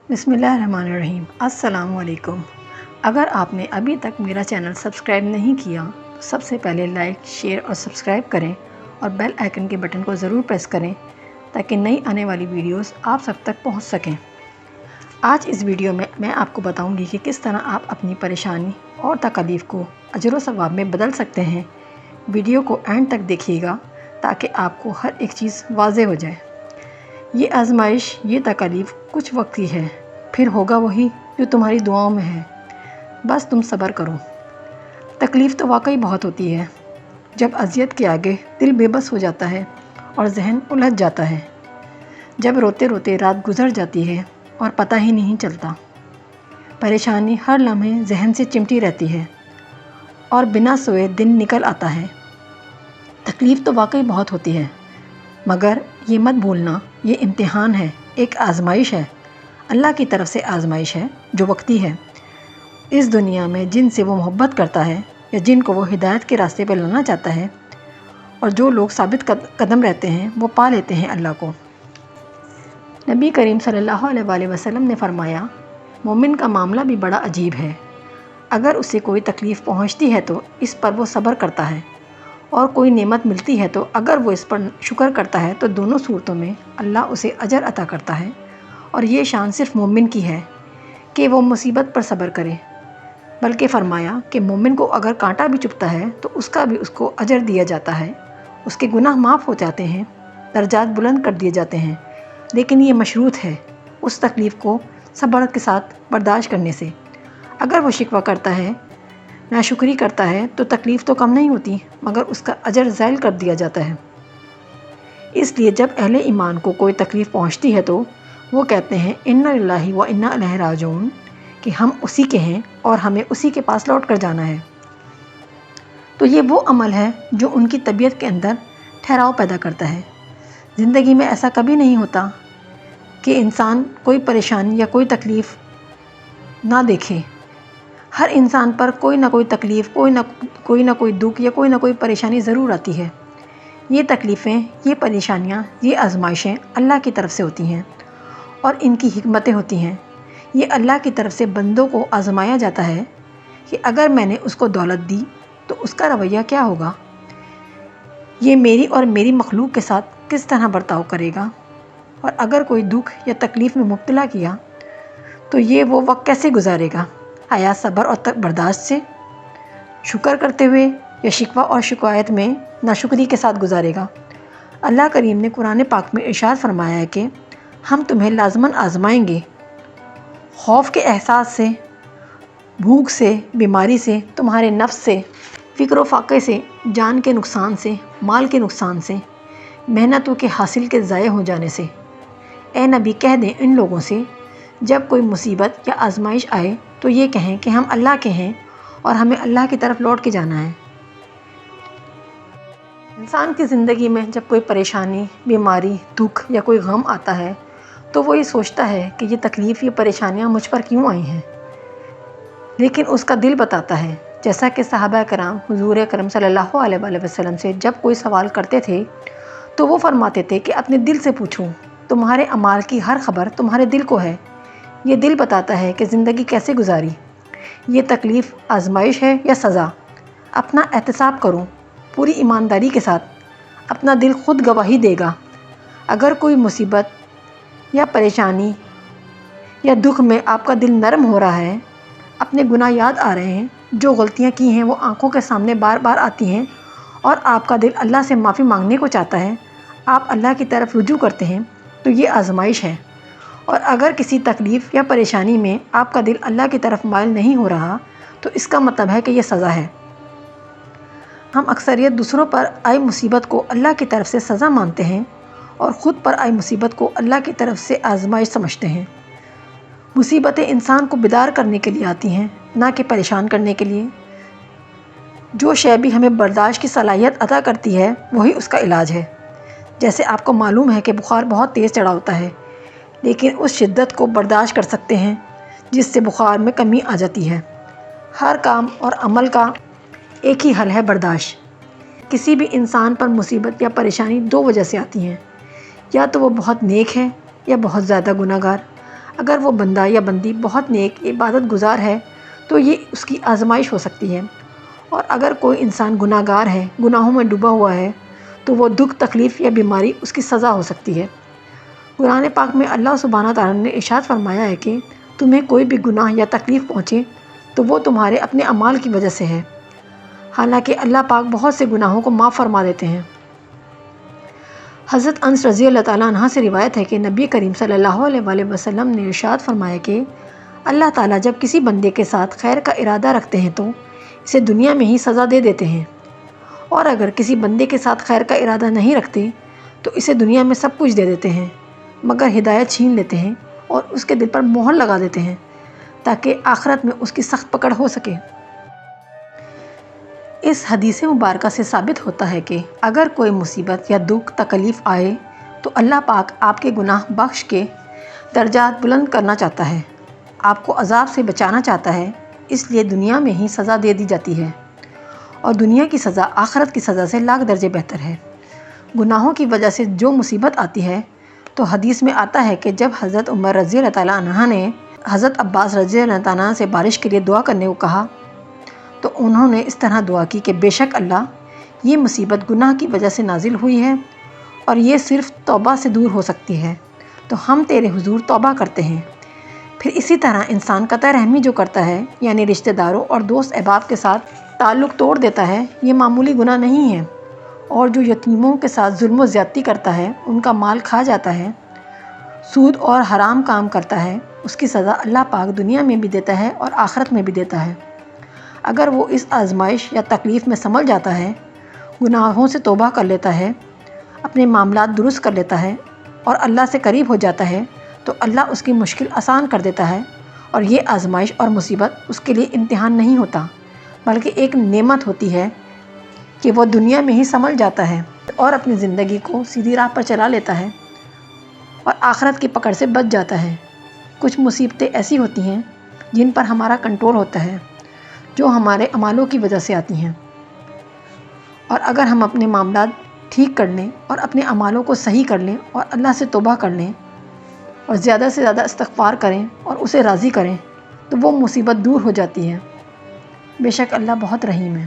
बिस्मिल्लाहिर्रहमानिर्रहीम। अस्सलाम वालेकुम। अगर आपने अभी तक मेरा चैनल सब्सक्राइब नहीं किया तो सबसे पहले लाइक, शेयर और सब्सक्राइब करें और बेल आइकन के बटन को ज़रूर प्रेस करें ताकि नई आने वाली वीडियोस आप सब तक पहुंच सकें। आज इस वीडियो में मैं आपको बताऊंगी कि किस तरह आप अपनी परेशानी और तकलीफ़ को अजर व सवाब में बदल सकते हैं। वीडियो को एंड तक देखिएगा ताकि आपको हर एक चीज़ वाज़ेह हो जाए। ये आजमाइश, ये तकलीफ़ कुछ वक्त की है, फिर होगा वही जो तुम्हारी दुआओं में है। बस तुम सब्र करो। तकलीफ़ तो वाकई बहुत होती है। जब अज़ियत के आगे दिल बेबस हो जाता है और जहन उलझ जाता है, जब रोते रोते रात गुजर जाती है और पता ही नहीं चलता। परेशानी हर लम्हे जहन से चिमटी रहती है और बिना सोए दिन निकल आता है। तकलीफ़ तो वाकई बहुत होती है, मगर ये मत भूलना, ये इम्तिहान है, एक आजमाइश है। अल्लाह की तरफ से आजमाइश है जो वक्ती है। इस दुनिया में जिनसे वो मोहब्बत करता है या जिनको वो हिदायत के रास्ते पर लाना चाहता है, और जो लोग साबित कदम रहते हैं, वो पा लेते हैं अल्लाह को। नबी करीम सल्लल्लाहु अलैहि वसल्लम ने फरमाया, मोमिन का मामला भी बड़ा अजीब है। अगर उसे कोई तकलीफ़ पहुंचती है तो इस पर वो सब्र करता है, और कोई नेमत मिलती है तो अगर वो इस पर शुक्र करता है तो दोनों सूरतों में अल्लाह उसे अजर अता करता है। और ये शान सिर्फ मोमिन की है कि वो मुसीबत पर सब्र करे। बल्कि फ़रमाया कि मोमिन को अगर कांटा भी चुभता है तो उसका भी उसको अजर दिया जाता है, उसके गुनाह माफ़ हो जाते हैं, दर्जात बुलंद कर दिए जाते हैं। लेकिन ये मशरूत है उस तकलीफ़ को सब्र के साथ बर्दाश्त करने से। अगर वो शिकवा करता है, नाशुक्री करता है, तो तकलीफ़ तो कम नहीं होती, मगर उसका अजर ज़ायल कर दिया जाता है। इसलिए जब अहले ईमान को कोई तकलीफ़ पहुंचती है तो वो कहते हैं, इन्ना लिल्लाहि व इन्ना इलैहि राजिऊन, कि हम उसी के हैं और हमें उसी के पास लौट कर जाना है। तो ये वो अमल है जो उनकी तबीयत के अंदर ठहराव पैदा करता है। ज़िंदगी में ऐसा कभी नहीं होता कि इंसान कोई परेशानी या कोई तकलीफ़ ना देखे। हर इंसान पर कोई ना कोई तकलीफ़, कोई ना कोई दुख या कोई ना कोई परेशानी ज़रूर आती है। ये तकलीफ़ें, ये परेशानियाँ, ये आजमाइशें अल्लाह की तरफ से होती हैं और इनकी हिकमतें होती हैं। ये अल्लाह की तरफ से बंदों को आजमाया जाता है कि अगर मैंने उसको दौलत दी तो उसका रवैया क्या होगा, ये मेरी और मेरी मखलूक के साथ किस तरह बर्ताव करेगा, और अगर कोई दुख या तकलीफ़ में मुब्तला किया तो ये वो वक्त कैसे गुजारेगा। आया सब्र और बर्दाश्त से, शुक्र करते हुए, या शिकवा और शिकायत में नाशुक्री के साथ गुजारेगा। अल्लाह करीम ने कुरान पाक में इरशाद फरमाया है कि हम तुम्हें लाजमन आजमाएंगे, खौफ के एहसास से, भूख से, बीमारी से, तुम्हारे नफ्स से, फ़िक्र फ़ाक़े से, जान के नुकसान से, माल के नुकसान से, मेहनतों के हासिल के ज़ाय हो जाने से। ए नबी, कह दें इन लोगों से, जब कोई मुसीबत या आजमाइश आए तो ये कहें कि हम अल्लाह के हैं और हमें अल्लाह की तरफ लौट के जाना है। इंसान की ज़िंदगी में जब कोई परेशानी, बीमारी, दुख या कोई गम आता है तो वो ये सोचता है कि ये तकलीफ़, ये परेशानियाँ मुझ पर क्यों आई हैं। लेकिन उसका दिल बताता है, जैसा कि सहाबा कराम हुज़ूर अकरम सल्लल्लाहु अलैहि वसल्लम से जब कोई सवाल करते थे तो वो फरमाते थे कि अपने दिल से पूछो, तुम्हारे अमाल की हर खबर तुम्हारे दिल को है। ये दिल बताता है कि ज़िंदगी कैसे गुजारी, ये तकलीफ़ आजमाइश है या सज़ा। अपना एहतसाब करो पूरी ईमानदारी के साथ, अपना दिल खुद गवाही देगा। अगर कोई मुसीबत या परेशानी या दुख में आपका दिल नरम हो रहा है, अपने गुनाह याद आ रहे हैं, जो गलतियां की हैं वो आंखों के सामने बार बार आती हैं, और आपका दिल अल्लाह से माफ़ी मांगने को चाहता है, आप अल्लाह की तरफ रुजू करते हैं, तो ये आजमाइश है। और अगर किसी तकलीफ़ या परेशानी में आपका दिल अल्लाह की तरफ माइल नहीं हो रहा तो इसका मतलब है कि यह सज़ा है। हम अक्सरियत दूसरों पर आई मुसीबत को अल्लाह की तरफ से सज़ा मानते हैं और ख़ुद पर आई मुसीबत को अल्लाह की तरफ से आजमाइश समझते हैं। मुसीबतें इंसान को बेदार करने के लिए आती हैं, ना कि परेशान करने के लिए। जो शय भी हमें बर्दाश्त की सलाहियत अता करती है वही उसका इलाज है। जैसे आपको मालूम है कि बुखार बहुत तेज़ चढ़ा होता है, लेकिन उस शिद्दत को बर्दाश्त कर सकते हैं जिससे बुखार में कमी आ जाती है। हर काम और अमल का एक ही हल है, बर्दाश्त। किसी भी इंसान पर मुसीबत या परेशानी दो वजह से आती हैं, या तो वो बहुत नेक है या बहुत ज़्यादा गुनाहगार। اگر وہ بندہ یا بندی بہت نیک عبادت گزار ہے تو یہ اس کی آزمائش ہو سکتی ہے، اور اگر کوئی انسان گناہ گار ہے، گناہوں میں ڈوبا ہوا ہے، تو وہ دکھ، تکلیف یا بیماری اس کی سزا ہو سکتی ہے۔ قرآن پاک میں اللہ سبحانہ تعالیٰ نے ارشاد فرمایا ہے کہ تمہیں کوئی بھی گناہ یا تکلیف پہنچے تو وہ تمہارے اپنے اعمال کی وجہ سے ہے، حالانکہ اللہ پاک بہت سے گناہوں کو معاف فرما دیتے ہیں۔ حضرت انس رضی اللہ تعالیٰ عنہ سے روایت ہے کہ نبی کریم صلی اللہ علیہ وآلہ وسلم نے ارشاد فرمایا کہ اللہ تعالیٰ جب کسی بندے کے ساتھ خیر کا ارادہ رکھتے ہیں تو اسے دنیا میں ہی سزا دے دیتے ہیں، اور اگر کسی بندے کے ساتھ خیر کا ارادہ نہیں رکھتے تو اسے دنیا میں سب کچھ دے دیتے ہیں مگر ہدایت چھین لیتے ہیں اور اس کے دل پر مہر لگا دیتے ہیں تاکہ آخرت میں اس کی سخت پکڑ ہو سکے۔ اس حدیث مبارکہ سے ثابت ہوتا ہے کہ اگر کوئی مصیبت یا دکھ، تکلیف آئے تو اللہ پاک آپ کے گناہ بخش کے درجات بلند کرنا چاہتا ہے، آپ کو عذاب سے بچانا چاہتا ہے، اس لیے دنیا میں ہی سزا دے دی جاتی ہے، اور دنیا کی سزا آخرت کی سزا سے لاکھ درجے بہتر ہے۔ گناہوں کی وجہ سے جو مصیبت آتی ہے تو حدیث میں آتا ہے کہ جب حضرت عمر رضی اللہ تعالیٰ عنہ نے حضرت عباس رضی اللہ تعالیٰ عنہ سے بارش کے لیے دعا کرنے کو کہا تو انہوں نے اس طرح دعا کی کہ بے شک اللہ، یہ مصیبت گناہ کی وجہ سے نازل ہوئی ہے اور یہ صرف توبہ سے دور ہو سکتی ہے، تو ہم تیرے حضور توبہ کرتے ہیں۔ پھر اسی طرح انسان قطع رحمی جو کرتا ہے، یعنی رشتہ داروں اور دوست احباب کے ساتھ تعلق توڑ دیتا ہے، یہ معمولی گناہ نہیں ہے، اور جو یتیموں کے ساتھ ظلم و زیادتی کرتا ہے، ان کا مال کھا جاتا ہے، سود اور حرام کام کرتا ہے، اس کی سزا اللہ پاک دنیا میں بھی دیتا ہے اور آخرت میں بھی دیتا ہے۔ اگر وہ اس آزمائش یا تکلیف میں سنبھل جاتا ہے، گناہوں سے توبہ کر لیتا ہے، اپنے معاملات درست کر لیتا ہے اور اللہ سے قریب ہو جاتا ہے تو اللہ اس کی مشکل آسان کر دیتا ہے، اور یہ آزمائش اور مصیبت اس کے لیے امتحان نہیں ہوتا بلکہ ایک نعمت ہوتی ہے کہ وہ دنیا میں ہی سنبھل جاتا ہے اور اپنی زندگی کو سیدھی راہ پر چلا لیتا ہے اور آخرت کی پکڑ سے بچ جاتا ہے۔ کچھ مصیبتیں ایسی ہوتی ہیں جن پر ہمارا کنٹرول ہوتا ہے، جو ہمارے اعمالوں کی وجہ سے آتی ہیں، اور اگر ہم اپنے معاملات ٹھیک کر لیں اور اپنے اعمالوں کو صحیح کر لیں اور اللہ سے توبہ کر لیں اور زیادہ سے زیادہ استغفار کریں اور اسے راضی کریں تو وہ مصیبت دور ہو جاتی ہے۔ بے شک اللہ بہت رحیم ہے۔